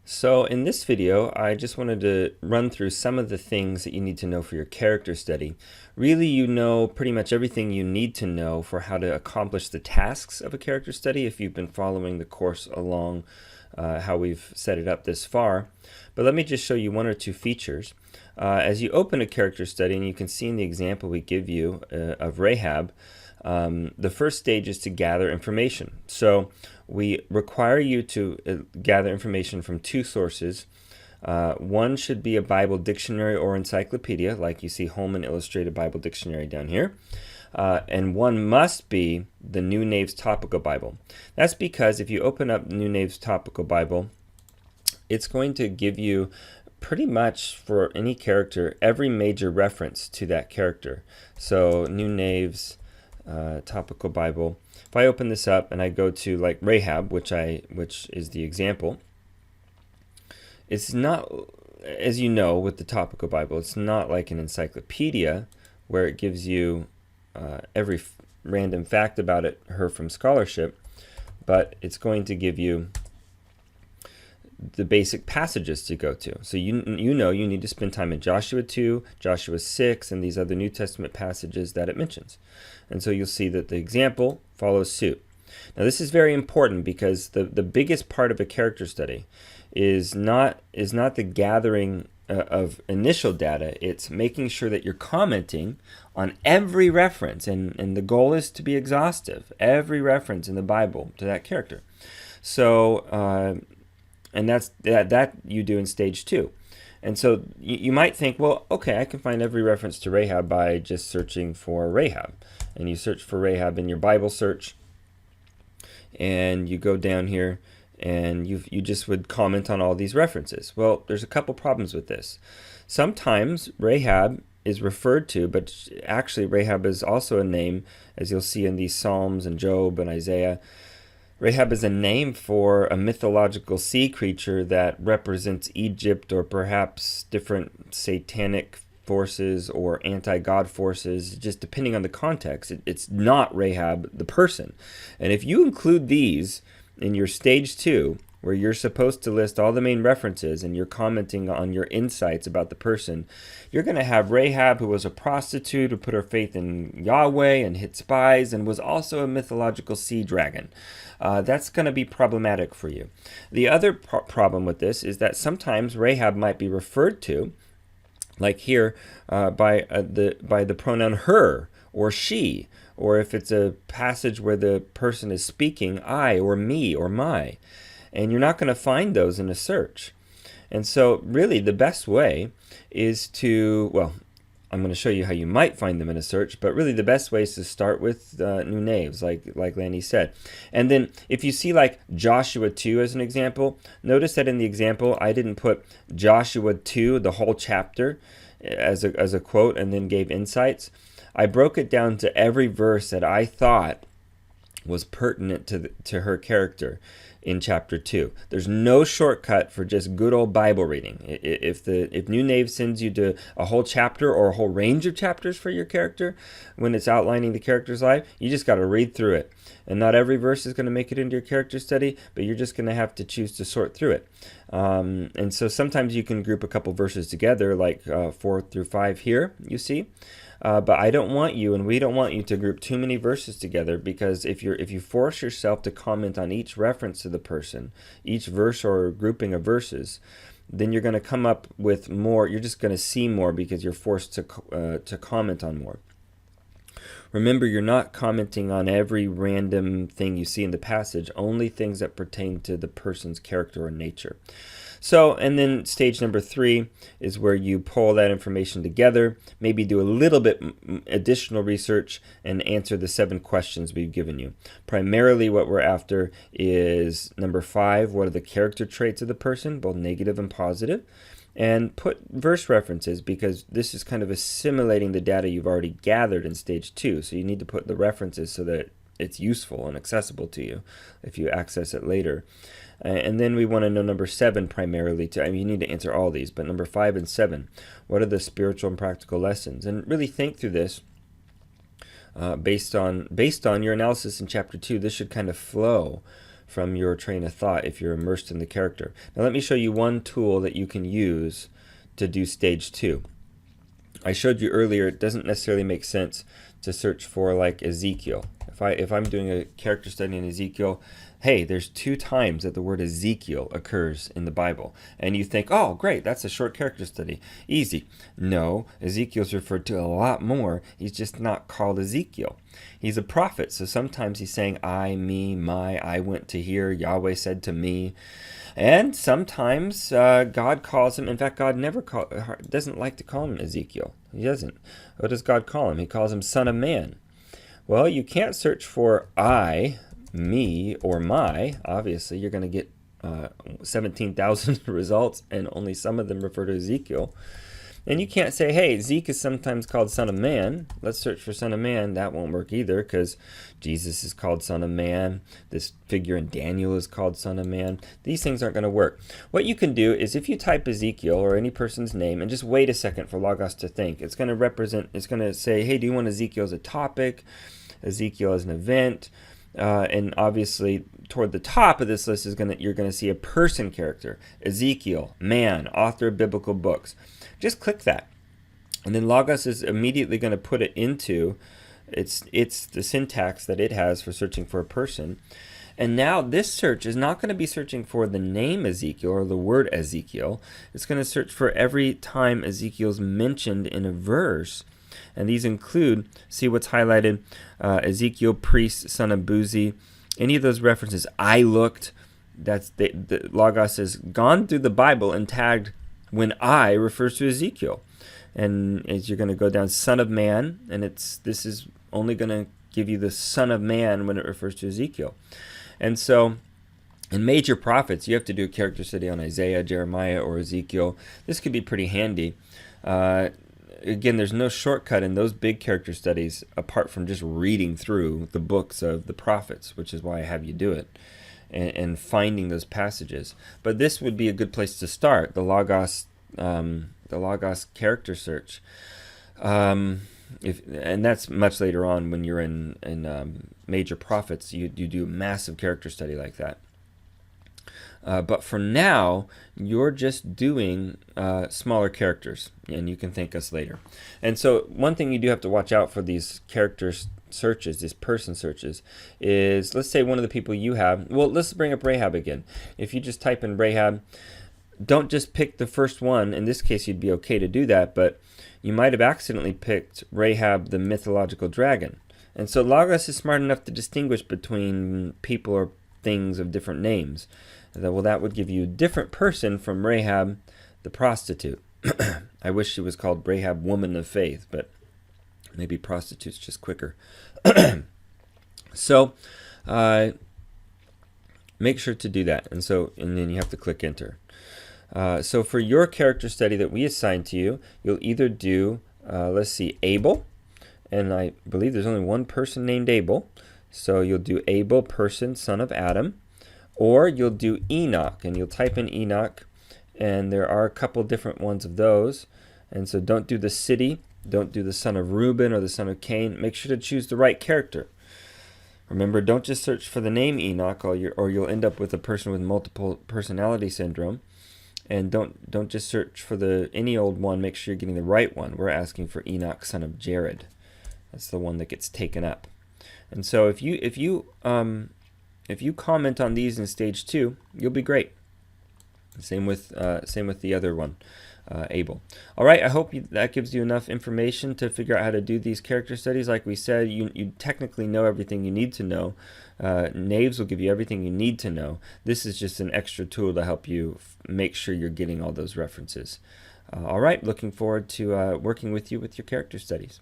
So in this video, I just wanted to run through some of the things that you need to know for your character study. Really, you know pretty much everything you need to know for how to accomplish the tasks of a character study if you've been following the course along how we've set it up this far. But let me just show you one or two features. As you open a character study, and you can see in the example we give you of Rahab, the first stage is to gather information. So we require you to gather information from two sources. One should be a Bible dictionary or encyclopedia, like you see Holman Illustrated Bible Dictionary down here. And one must be the New Nave's Topical Bible. That's because if you open up New Nave's Topical Bible, it's going to give you pretty much for any character every major reference to that character. So New Nave's Topical Bible. If I open this up and I go to like Rahab, which is the example, it's not, as you know, with the Topical Bible, it's not like an encyclopedia where it gives you every random fact about her from scholarship, but it's going to give you the basic passages to go to. So you know you need to spend time in Joshua 2, Joshua 6, and these other New Testament passages that it mentions. And so you'll see that the example follows suit. Now this is very important because the biggest part of a character study is not the gathering of initial data. It's making sure that you're commenting on every reference, and the goal is to be exhaustive. Every reference in the Bible to that character. So and that you do in stage 2. And so you might think, well, okay, I can find every reference to Rahab by just searching for Rahab. And you search for Rahab in your Bible search, and you go down here, and you just would comment on all these references. Well, there's a couple problems with this. Sometimes Rahab is referred to, but actually Rahab is also a name, as you'll see in these Psalms and Job and Isaiah. Rahab is a name for a mythological sea creature that represents Egypt, or perhaps different satanic forces or anti-God forces, just depending on the context. It's not Rahab the person. And if you include these in your stage 2, where you're supposed to list all the main references and you're commenting on your insights about the person, you're going to have Rahab, who was a prostitute who put her faith in Yahweh and hid spies and was also a mythological sea dragon. That's going to be problematic for you. The other problem with this is that sometimes Rahab might be referred to, like here, by the pronoun her or she, or if it's a passage where the person is speaking, I or me or my. And you're not going to find those in a search. And so really the best way is to, well, I'm going to show you how you might find them in a search, but really the best way is to start with New Naves, like Lanny said. And then if you see like Joshua 2 as an example, notice that in the example I didn't put Joshua 2, the whole chapter, as a quote and then gave insights. I broke it down to every verse that I thought was pertinent to her character in chapter 2. There's no shortcut for just good old Bible reading. If New Nave sends you to a whole chapter or a whole range of chapters for your character when it's outlining the character's life, you just got to read through it. And not every verse is going to make it into your character study, but you're just going to have to choose to sort through it. And so sometimes you can group a couple verses together, like 4 through 5 here, you see. But I don't want you, and we don't want you to group too many verses together, because if you force yourself to comment on each reference to the person, each verse or grouping of verses, then you're going to come up with more. You're just going to see more because you're forced to comment on more. Remember, you're not commenting on every random thing you see in the passage, only things that pertain to the person's character or nature. So, and then stage number 3 is where you pull that information together, maybe do a little bit additional research and answer the 7 questions we've given you. Primarily what we're after is number 5, what are the character traits of the person, both negative and positive? And put verse references, because this is kind of assimilating the data you've already gathered in stage 2. So you need to put the references so that it's useful and accessible to you if you access it later. And then we want to know number 7 primarily. You need to answer all these, but number 5 and 7, what are the spiritual and practical lessons? And really think through this based on your analysis in chapter 2. This should kind of flow from your train of thought if you're immersed in the character. Now let me show you one tool that you can use to do stage 2. I showed you earlier it doesn't necessarily make sense to search for like Ezekiel. If I'm doing a character study in Ezekiel, hey, there's 2 times that the word Ezekiel occurs in the Bible. And you think, oh, great, that's a short character study. Easy. No, Ezekiel's referred to a lot more. He's just not called Ezekiel. He's a prophet, so sometimes he's saying I, me, my, I went to here, Yahweh said to me. And sometimes God calls him, in fact, God doesn't like to call him Ezekiel. He doesn't. What does God call him? He calls him Son of Man. Well, you can't search for I, me, or my. Obviously, you're going to get 17,000 results, and only some of them refer to Ezekiel. And you can't say, hey, Zeke is sometimes called Son of Man. Let's search for Son of Man. That won't work either, because Jesus is called Son of Man. This figure in Daniel is called Son of Man. These things aren't going to work. What you can do is if you type Ezekiel or any person's name and just wait a second for Logos to think, it's going to say, hey, do you want Ezekiel as a topic, Ezekiel as an event? And obviously, toward the top of this list you're going to see a person character, Ezekiel, man, author of biblical books. Just click that, and then Logos is immediately going to put it into it's the syntax that it has for searching for a person. And now this search is not going to be searching for the name Ezekiel or the word Ezekiel. It's going to search for every time Ezekiel's mentioned in a verse. And these include, see what's highlighted, Ezekiel, priest, son of Buzi. Any of those references, I looked, that's the Logos has gone through the Bible and tagged when I refers to Ezekiel. And as you're going to go down, Son of Man, and this is only going to give you the Son of Man when it refers to Ezekiel. And so in major prophets, you have to do a character study on Isaiah, Jeremiah, or Ezekiel. This could be pretty handy. Again, there's no shortcut in those big character studies apart from just reading through the books of the prophets, which is why I have you do it, and finding those passages. But this would be a good place to start, the Logos character search. And that's much later on when you're in major prophets, you do a massive character study like that. But for now, you're just doing smaller characters, and you can thank us later. And so one thing you do have to watch out for these character searches, these person searches, is let's say one of the people you have, well, let's bring up Rahab again. If you just type in Rahab, don't just pick the first one. In this case, you'd be okay to do that, but you might have accidentally picked Rahab the mythological dragon. And so Logos is smart enough to distinguish between people or things of different names. Well, that would give you a different person from Rahab the prostitute. I wish she was called Rahab woman of faith, but maybe prostitute's just quicker. So make sure to do that. And then you have to click enter. So for your character study that we assign to you, you'll either do, let's see, Abel. And I believe there's only one person named Abel. So you'll do Abel, person, son of Adam. Or you'll do Enoch, and you'll type in Enoch, and there are a couple different ones of those. And so don't do the city, don't do the son of Reuben or the son of Cain. Make sure to choose the right character. Remember, don't just search for the name Enoch, or you'll end up with a person with multiple personality syndrome. And don't just search for any old one. Make sure you're getting the right one. We're asking for Enoch, son of Jared. That's the one that gets taken up. And so if you comment on these in stage 2, you'll be great. Same with the other one, Abel. All right, I hope that gives you enough information to figure out how to do these character studies. Like we said, you technically know everything you need to know. Naves will give you everything you need to know. This is just an extra tool to help you make sure you're getting all those references. All right, looking forward to working with you with your character studies.